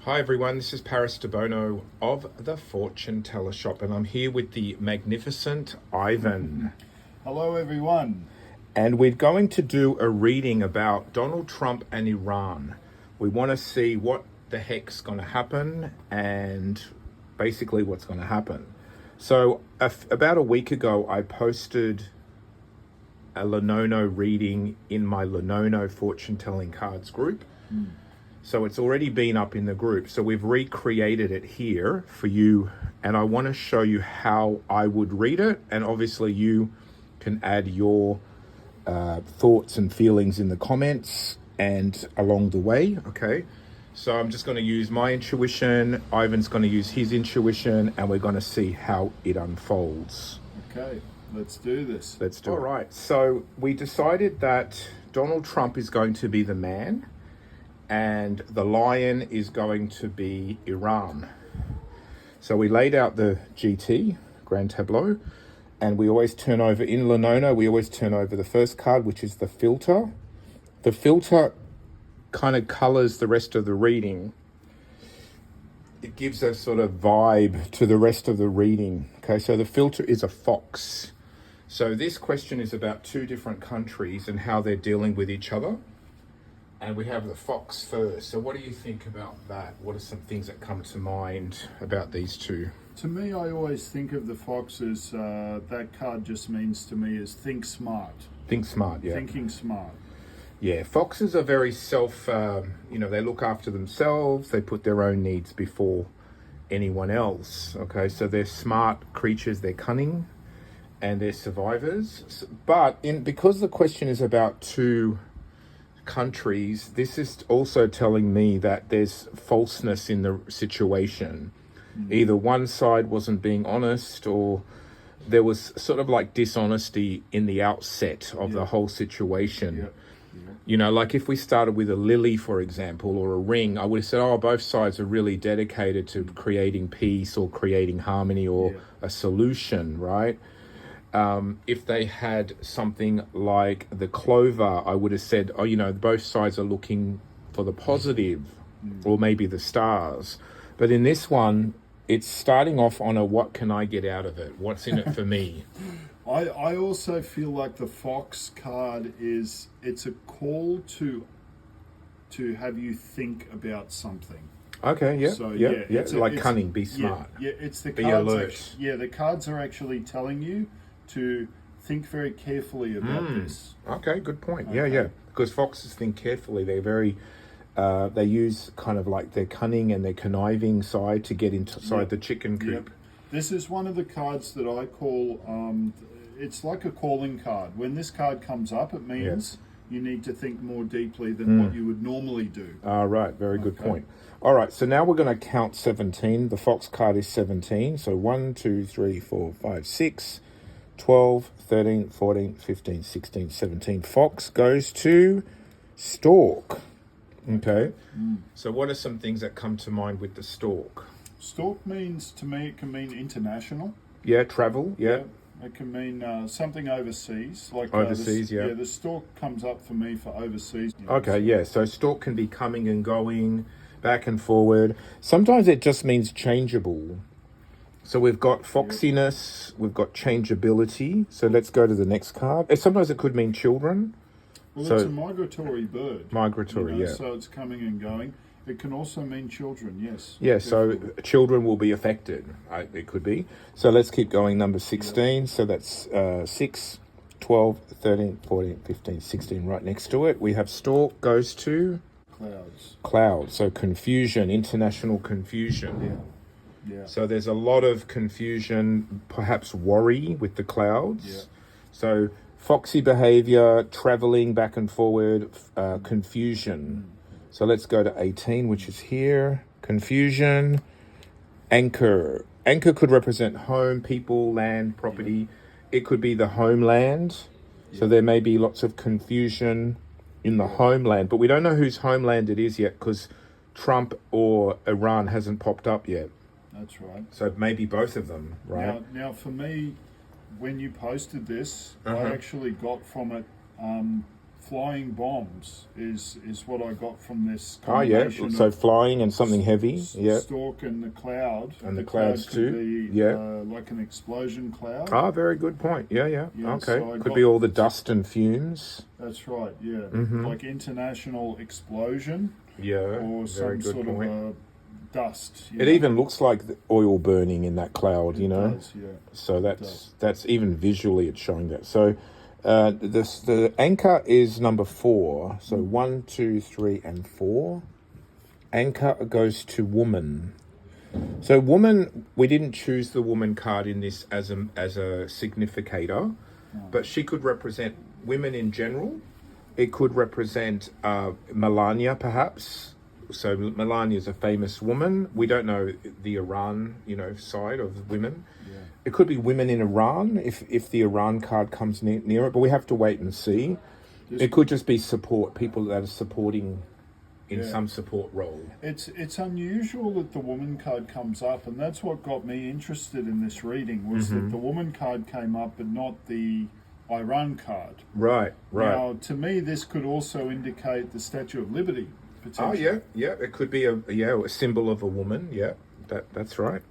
Hi everyone, this is Paris Debono of the Fortune Teller Shop, and I'm here with the magnificent Ivan. Hello everyone. And we're going to do a reading about Donald Trump and Iran. We want to see what the heck's going to happen and basically what's going to happen. So about a week ago, I posted a Lenono reading in my Lenono Fortune Telling Cards group. So it's already been up in the group. So we've recreated it here for you. And I want to show you how I would read it. And obviously you can add your thoughts and feelings in the comments and along the way, okay? So I'm just going to use my intuition. Ivan's going to use his intuition, and we're going to see how it unfolds. Okay, let's do this. Let's do it. All right, so we decided that Donald Trump is going to be the man, and the lion is going to be Iran. So we laid out the GT, Grand Tableau, and we always turn over, in Lenono, we always turn over the first card, which is the filter. The filter kind of colors the rest of the reading. It gives a sort of vibe to the rest of the reading. Okay, so the filter is a fox. So this question is about two different countries and how they're dealing with each other. And we have the fox first. So what do you think about that? What are some things that come to mind about these two? To me, I always think of the fox as, that card just means to me is think smart. Think smart, yeah. Thinking smart. Yeah, foxes are very they look after themselves. They put their own needs before anyone else. Okay, so they're smart creatures, they're cunning, and they're survivors. But because the question is about two countries, this is also telling me that there's falseness in the situation. Either one side wasn't being honest, or there was sort of like dishonesty in the outset of the whole situation. You know, like if we started with a lily, for example, or a ring, I would have said, oh, both sides are really dedicated to creating peace or creating harmony or a solution, right? If they had something like the clover, I would have said, oh, both sides are looking for the positive, or maybe the stars. But in this one, it's starting off on a what can I get out of it? What's in it for me? I also feel like the fox card it's a call to have you think about something. Okay, yeah, So, it's like cunning, be smart. Yeah, it's the Be cards. alert. The cards are actually telling you to think very carefully about this. Okay, good point. Okay. Yeah. Because foxes think carefully. They're very, they use kind of like their cunning and their conniving side to get inside the chicken coop. This is one of the cards that I call, it's like a calling card. When this card comes up, it means you need to think more deeply than what you would normally do. Right, very good point. All right, so now we're going to count 17. The fox card is 17. So 1, 2, 3, 4, 5, 6, 12, 13, 14, 15, 16, 17. Fox goes to stork. Okay. So what are some things that come to mind with the stork? Stork means, to me, it can mean international. Yeah, travel, yeah. It can mean something overseas. Like overseas, the stork comes up for me for overseas. Okay, yeah. So stork can be coming and going, back and forward. Sometimes it just means changeable. So we've got foxiness, we've got changeability. So let's go to the next card. Sometimes it could mean children. Well, it's a migratory bird. Migratory, So it's coming and going. It can also mean children, yes. Yeah, definitely. So children will be affected. It could be. So let's keep going. Number 16. So that's 6, 12, 13, 14, 15, 16 right next to it. We have stork goes to? Clouds. So confusion, international confusion. Yeah. So there's a lot of confusion, perhaps worry with the clouds. Yeah. So foxy behavior, traveling back and forward, confusion. So let's go to 18, which is here. Confusion. Anchor. Anchor could represent home, people, land, property. It could be the homeland. So there may be lots of confusion in the homeland. But we don't know whose homeland it is yet because Trump or Iran hasn't popped up yet. That's right. So maybe both of them, right? Now for me, when you posted this, I actually got from it flying bombs is what I got from this Oh yeah, combination so of flying and something heavy. Yeah. stork and the cloud. And the cloud clouds could too. be, Yeah. like an explosion cloud. Ah, very good point. Yeah, yeah. Yeah, Okay. so I Could got- be all the dust and fumes. That's right. Yeah, Mm-hmm. like international explosion Yeah. or Very some good sort point. of a dust. It even looks like the oil burning in that cloud, you know. Does, yeah. So that's even visually it's showing that. So the anchor is number 4. So 1, 2, 3, and 4. Anchor goes to woman. So woman, we didn't choose the woman card in this as a significator, but she could represent women in general. It could represent Melania, perhaps. So Melania is a famous woman. We don't know the Iran, side of women. Yeah. It could be women in Iran if the Iran card comes near it, but we have to wait and see. It could just be support, people that are supporting in some support role. It's unusual that the woman card comes up, and that's what got me interested in this reading, was that the woman card came up but not the Iran card. Right. Now, to me, this could also indicate the Statue of Liberty, Oh potentially. yeah. It could be a symbol of a woman. Yeah, that's right.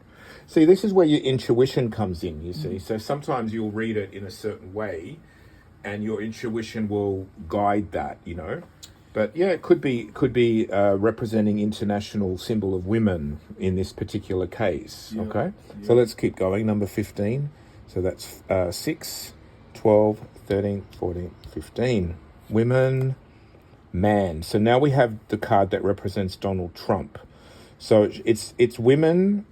See, this is where your intuition comes in. You see, so sometimes you'll read it in a certain way, and your intuition will guide that. But yeah, it could be representing international symbol of women in this particular case. Yeah. Okay, Yeah. so let's keep going. Number 15. So that's 6, 12, 13, 14, 15. Women. Man. So now we have the card that represents Donald Trump. So it's women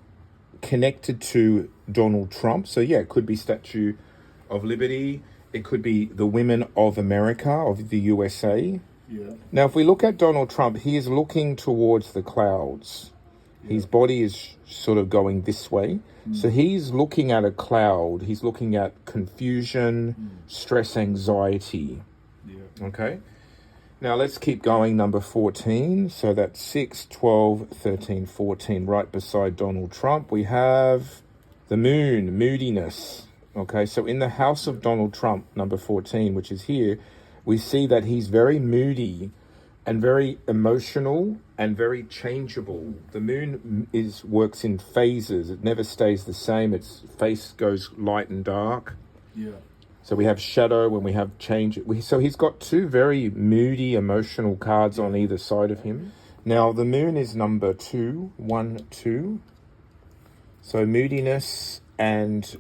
connected to Donald Trump. So yeah, it could be Statue of Liberty. It could be the women of America, of the USA. Yeah. Now, if we look at Donald Trump, he is looking towards the clouds. His body is sort of going this way. So he's looking at a cloud. He's looking at confusion, stress, anxiety. Yeah. Okay. Now let's keep going. Number 14. So that's 6, 12, 13, 14. Right beside Donald Trump, we have the moon, moodiness. Okay. So in the house of Donald Trump, number 14, which is here, we see that he's very moody and very emotional and very changeable. The moon works in phases. It never stays the same. Its face goes light and dark. Yeah. So we have shadow when we have change. So he's got 2 very moody, emotional cards on either side of him. Now the moon is number 2, 1, 2. So moodiness and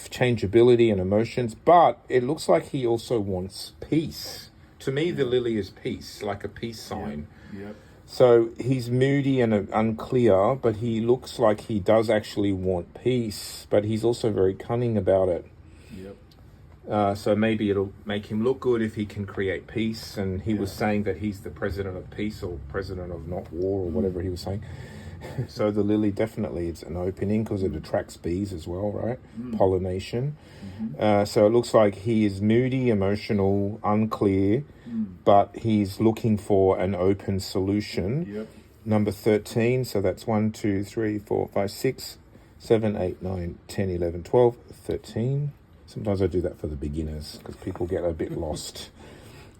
changeability and emotions, but it looks like he also wants peace. To me, the lily is peace, like a peace sign. Yep. So he's moody and unclear, but he looks like he does actually want peace, but he's also very cunning about it. Yep. So maybe it'll make him look good if he can create peace. And he was saying that he's the president of peace or president of not war or whatever he was saying. So the lily, definitely it's an opening because it attracts bees as well, right? Pollination. So it looks like he is moody, emotional, unclear, but he's looking for an open solution. Yep. Number 13, so that's 1, 2, 3, 4, 5, 6, 7, 8, 9, 10, 11, 12, 13. Sometimes I do that for the beginners because people get a bit lost.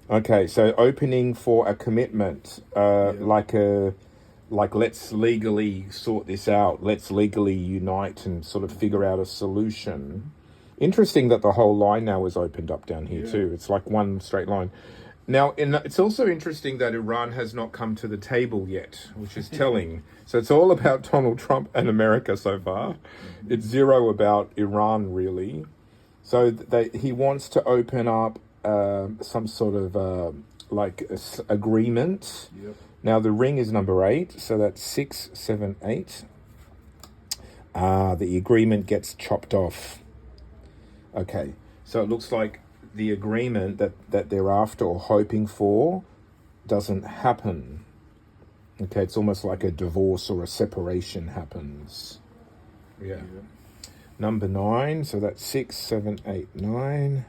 Okay, so opening for a commitment, like let's legally sort this out. Let's legally unite and sort of figure out a solution. Interesting that the whole line now is opened up down here too. It's like one straight line. Now, it's also interesting that Iran has not come to the table yet, which is telling. So it's all about Donald Trump and America so far. It's 0 about Iran, really. So he wants to open up some sort of agreement. Yep. Now the ring is number 8, so that's 6, 7, 8. The agreement gets chopped off. Okay, so it looks like the agreement that they're after or hoping for doesn't happen. Okay, it's almost like a divorce or a separation happens. Yeah. Number 9, so that's 6, 7, 8, 9.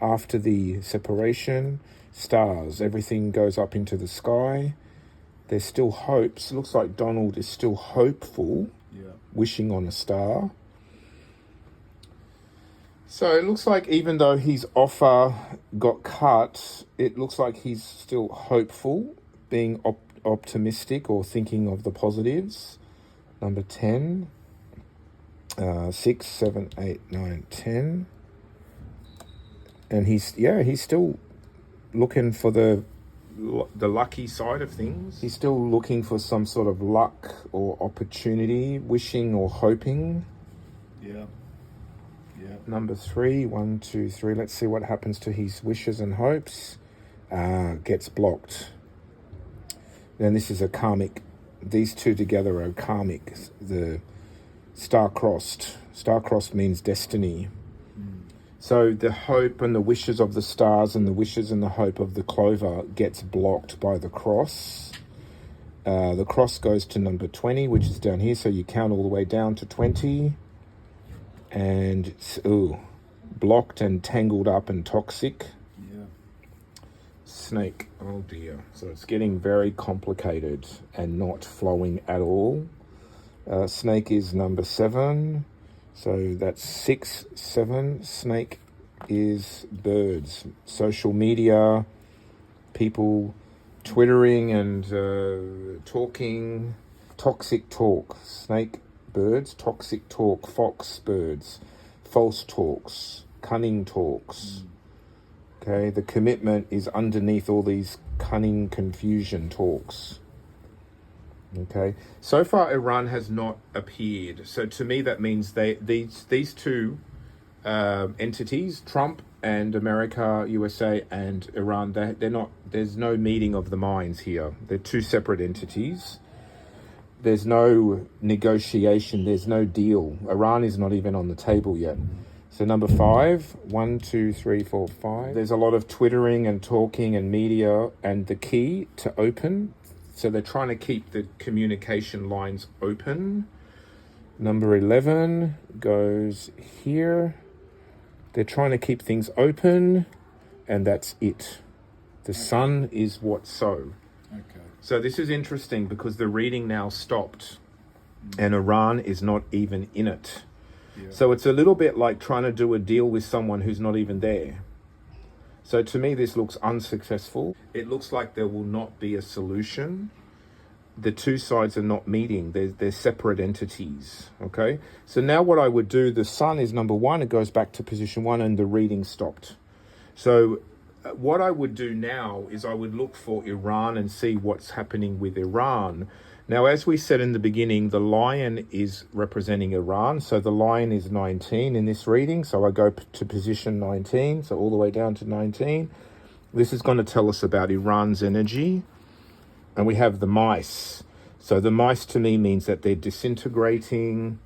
After the separation, stars, everything goes up into the sky. There's still hopes. It looks like Donald is still hopeful, wishing on a star. So it looks like even though his offer got cut, it looks like he's still hopeful, being optimistic or thinking of the positives. Number 10, 6, 7, 8, 9, 10. And he's still looking for the lucky side of things. He's still looking for some sort of luck or opportunity, wishing or hoping. Yeah. Yeah. Number 3, 1, 2, 3. Let's see what happens to his wishes and hopes. Gets blocked. Then this is a karmic. These two together are karmic. The star-crossed. Star-crossed means destiny. So the hope and the wishes of the stars and the wishes and the hope of the clover gets blocked by the cross. The cross goes to number 20, which is down here. So you count all the way down to 20. And it's blocked and tangled up and toxic. Yeah. Snake. Oh dear. So it's getting very complicated and not flowing at all. Snake is number 7. So that's 6, 7. Snake is birds. Social media, people twittering and talking, toxic talk. Snake, birds, toxic talk. Fox, birds, false talks, cunning talks. Okay, the commitment is underneath all these cunning confusion talks. Okay, so far Iran has not appeared. So to me that means these two entities, Trump and America, USA and Iran, they're not. There's no meeting of the minds here. They're two separate entities. There's no negotiation. There's no deal. Iran is not even on the table yet. So number 5, 1, 2, 3, 4, 5. There's a lot of twittering and talking and media, and the key to open. So they're trying to keep the communication lines open. Number 11 goes here. They're trying to keep things open, and that's it. The sun is what so. Okay. So this is interesting because the reading now stopped, and Iran is not even in it. Yeah. So it's a little bit like trying to do a deal with someone who's not even there. So to me, this looks unsuccessful. It looks like there will not be a solution. The two sides are not meeting. They're separate entities, okay? So now what I would do, the sun is number 1. It goes back to position 1 and the reading stopped. So what I would do now is I would look for Iran and see what's happening with Iran. Now, as we said in the beginning, the lion is representing Iran. So the lion is 19 in this reading. So I go to position 19, so all the way down to 19. This is going to tell us about Iran's energy. And we have the mice. So the mice to me means that they're disintegrating.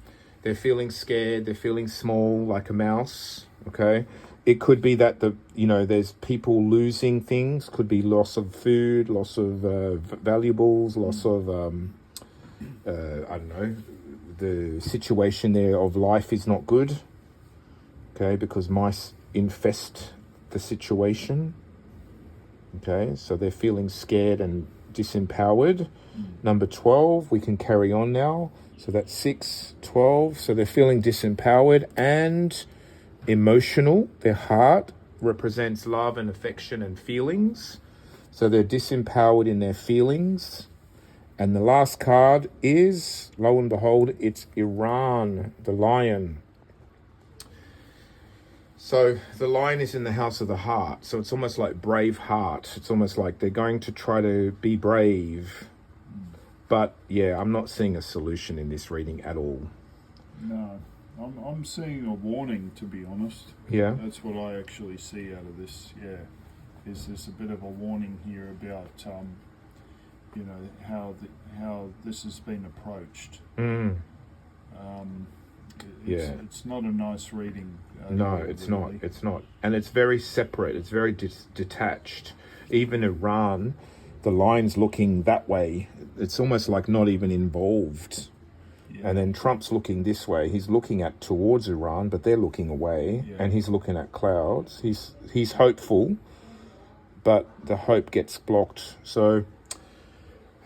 They're feeling scared. They're feeling small like a mouse, okay? It could be that there's people losing things. Could be loss of food, loss of valuables, loss of I don't know. The situation there of life is not good. Okay, because mice infest the situation. Okay, so they're feeling scared and disempowered. Number 12, we can carry on now. So that's 6, 12. So they're feeling disempowered and emotional. Their heart represents love and affection and feelings. So they're disempowered in their feelings. And the last card is, lo and behold, it's Iran, the lion. So the lion is in the house of the heart. So it's almost like brave heart. It's almost like they're going to try to be brave. But yeah, I'm not seeing a solution in this reading at all. No. I'm seeing a warning, to be honest. Yeah. That's what I actually see out of this. Yeah, is there's a bit of a warning here about how this has been approached. It's not a nice reading. No, it's not. It's not, and it's very separate. It's very detached. Even Iran, the line's looking that way. It's almost like not even involved. Yeah. And then Trump's looking this way. He's looking towards Iran, but they're looking away, and he's looking at clouds. He's hopeful, but the hope gets blocked. So,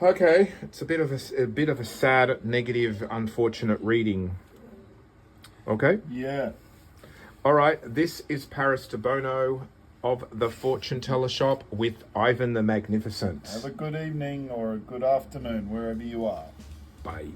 okay, it's a bit of a sad, negative, unfortunate reading. Okay. Yeah. All right, this is Paris Debono of the Fortune Teller Shop with Ivan the Magnificent. Have a good evening or a good afternoon wherever you are. Bye.